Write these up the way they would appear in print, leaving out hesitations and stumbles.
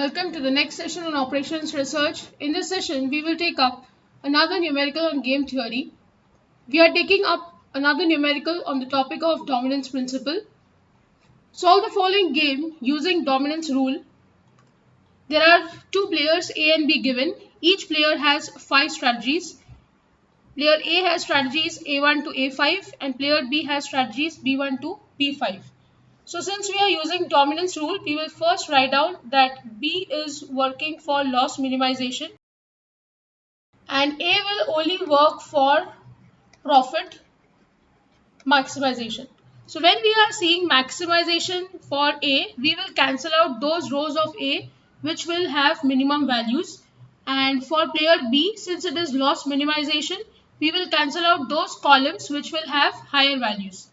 Welcome to the next session on operations research. In this session, we will take up another numerical on game theory. We are taking up another numerical on the topic of dominance principle. Solve the following game using dominance rule. There are two players A and B given. Each player has 5 strategies. Player A has strategies A1 to A5 and player B has strategies B1 to B5. So since we are using dominance rule, we will first write down that B is working for loss minimization and A will only work for profit maximization. So when we are seeing maximization for A, we will cancel out those rows of A which will have minimum values, and for player B, since it is loss minimization, we will cancel out those columns which will have higher values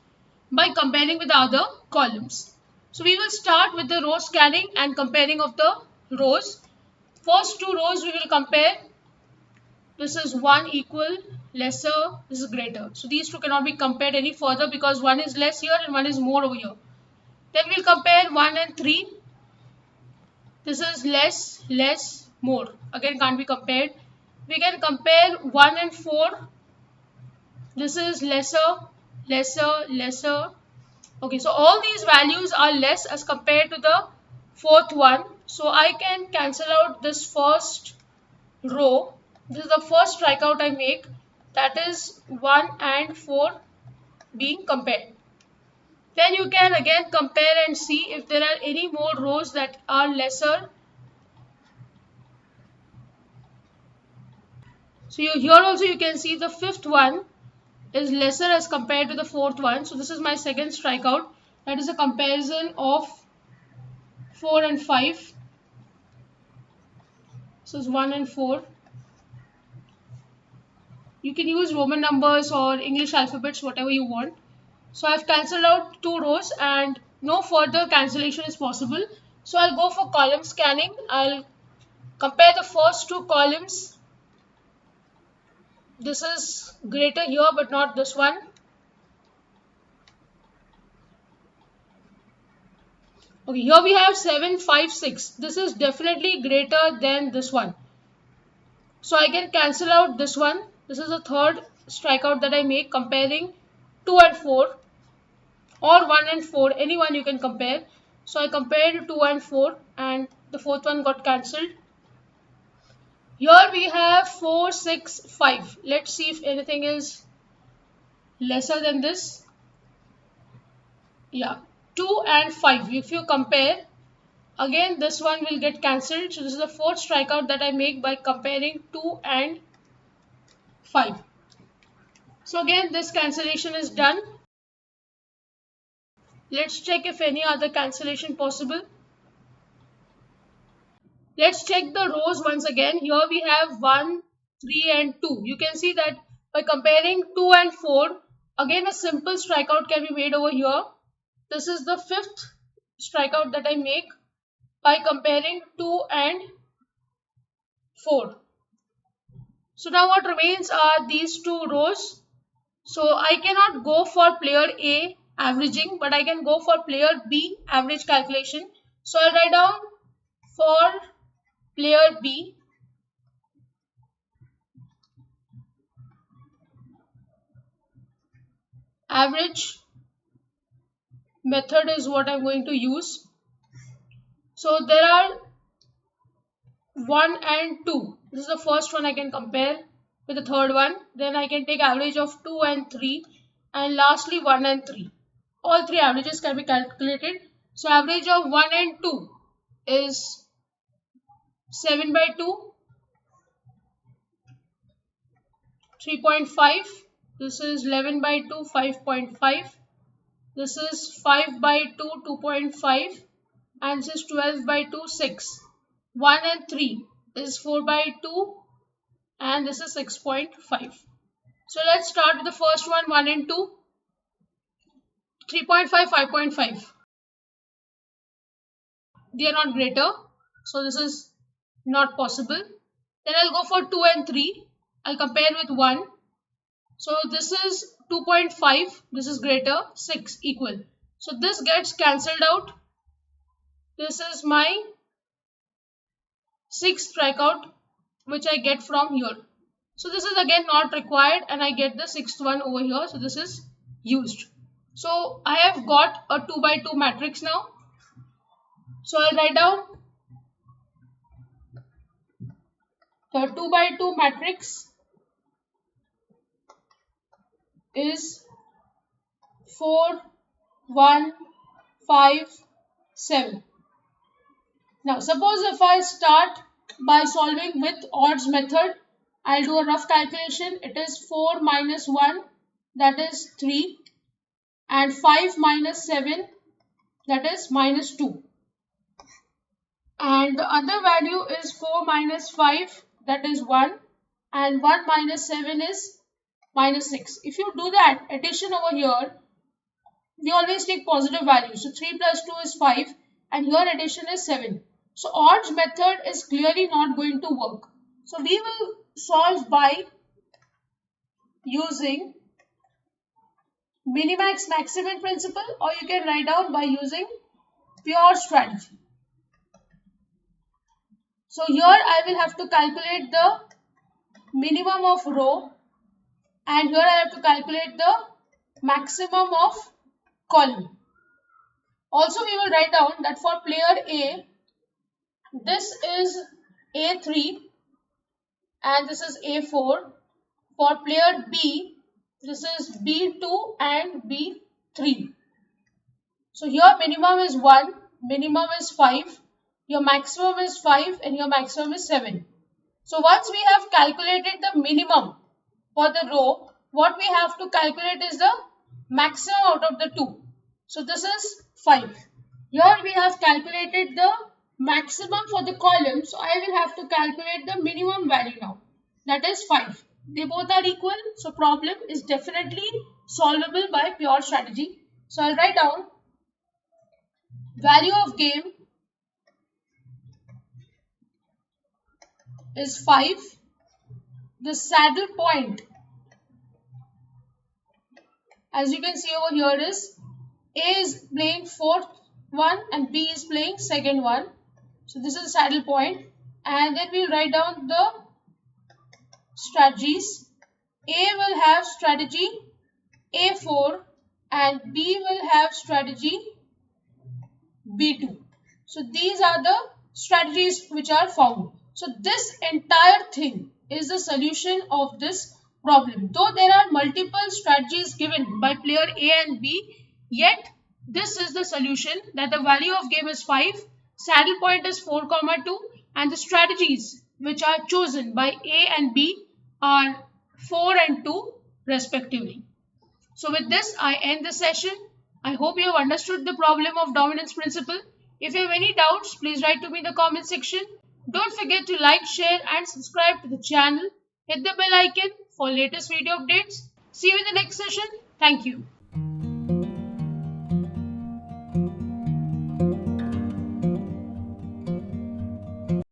by comparing with the other columns. So we will start with the row scanning and comparing of the rows. First two rows we will compare. This is 1 equal, lesser, this is greater. So these two cannot be compared any further because one is less here and one is more over here. Then we'll compare 1 and 3. This is less, less, more. Again can't be compared. We can compare 1 and 4. This is lesser, lesser, lesser. Okay, so all these values are less as compared to the fourth one. So I can cancel out this first row. This is the first strikeout I make. That is 1 and 4 being compared. Then you can again compare and see if there are any more rows that are lesser. So here also you can see the fifth one is lesser as compared to the fourth one. So this is my second strikeout. That is a comparison of 4 and 5. So it's 1 and 4. You can use Roman numbers or English alphabets, whatever you want. So I've cancelled out 2 rows and no further cancellation is possible. So I'll go for column scanning. I'll compare the first 2 columns. This is greater here but not this one. Okay, here we have 7, 5, 6. This is definitely greater than this one. So I can cancel out this one. This is the third strikeout that I make comparing 2 and 4 or 1 and 4. Any one you can compare. So I compared 2 and 4 and the fourth one got cancelled. Here we have 4, 6, 5. Let's see if anything is lesser than this. Yeah, 2 and 5. If you compare, again this one will get cancelled. So this is the fourth strikeout that I make by comparing 2 and 5. So again this cancellation is done. Let's check if any other cancellation possible. Let's check the rows once again. Here we have 1, 3 and 2. You can see that by comparing 2 and 4, again a simple strikeout can be made over here. This is the fifth strikeout that I make by comparing 2 and 4. So now what remains are these 2 rows. So I cannot go for player A averaging, but I can go for player B average calculation. So I'll write down for player B, average method is what I'm going to use. So there are 1 and 2. This is the first one I can compare with the third one. Then I can take average of 2 and 3 and lastly 1 and 3. All 3 averages can be calculated. So average of 1 and 2 is 7 by 2, 3.5. This is 11 by 2, 5.5. This is 5 by 2, 2.5. And this is 12 by 2, 6. 1 and 3 is 4 by 2 and this is 6.5. So let's start with the first one, 1 and 2. 3.5, 5.5. They are not greater. So this is not possible. Then I'll go for 2 and 3. I'll compare with 1. So this is 2.5. This is greater. 6 equal. So this gets cancelled out. This is my 6th strikeout which I get from here. So this is again not required and I get the 6th one over here. So this is used. So I have got a 2 by 2 matrix now. So I'll write down the 2 by 2 matrix is 4, 1, 5, 7. Now suppose if I start by solving with odds method, I'll do a rough calculation. It is 4 minus 1, that is 3, and 5 minus 7, that is minus 2. And the other value is 4 minus 5, that is 1, and 1 minus 7 is minus 6. If you do that addition over here, we always take positive values. So 3 plus 2 is 5 and here addition is 7. So odds method is clearly not going to work. So we will solve by using minimax maximum principle, or you can write down by using pure strategy. So here I will have to calculate the minimum of row and here I have to calculate the maximum of column. Also we will write down that for player A, this is A3 and this is A4. For player B, this is B2 and B3. So here minimum is 1, minimum is 5, your maximum is 5 and your maximum is 7. So once we have calculated the minimum for the row, what we have to calculate is the maximum out of the 2. So this is 5. Here we have calculated the maximum for the column. So I will have to calculate the minimum value now. That is 5. They both are equal. So problem is definitely solvable by pure strategy. So I'll write down value of game is 5. The saddle point, as you can see over here, is A is playing 4th one and B is playing 2nd one. So this is the saddle point, and then we'll write down the strategies. A will have strategy A4 and B will have strategy B2. So these are the strategies which are found. So this entire thing is the solution of this problem. Though there are multiple strategies given by player A and B, yet this is the solution, that the value of game is 5, saddle point is 4, 2, and the strategies which are chosen by A and B are 4 and 2 respectively. So with this, I end the session. I hope you have understood the problem of dominance principle. If you have any doubts, please write to me in the comment section. Don't forget to like, share and subscribe to the channel. Hit the bell icon for latest video updates. See you in the next session. Thank you.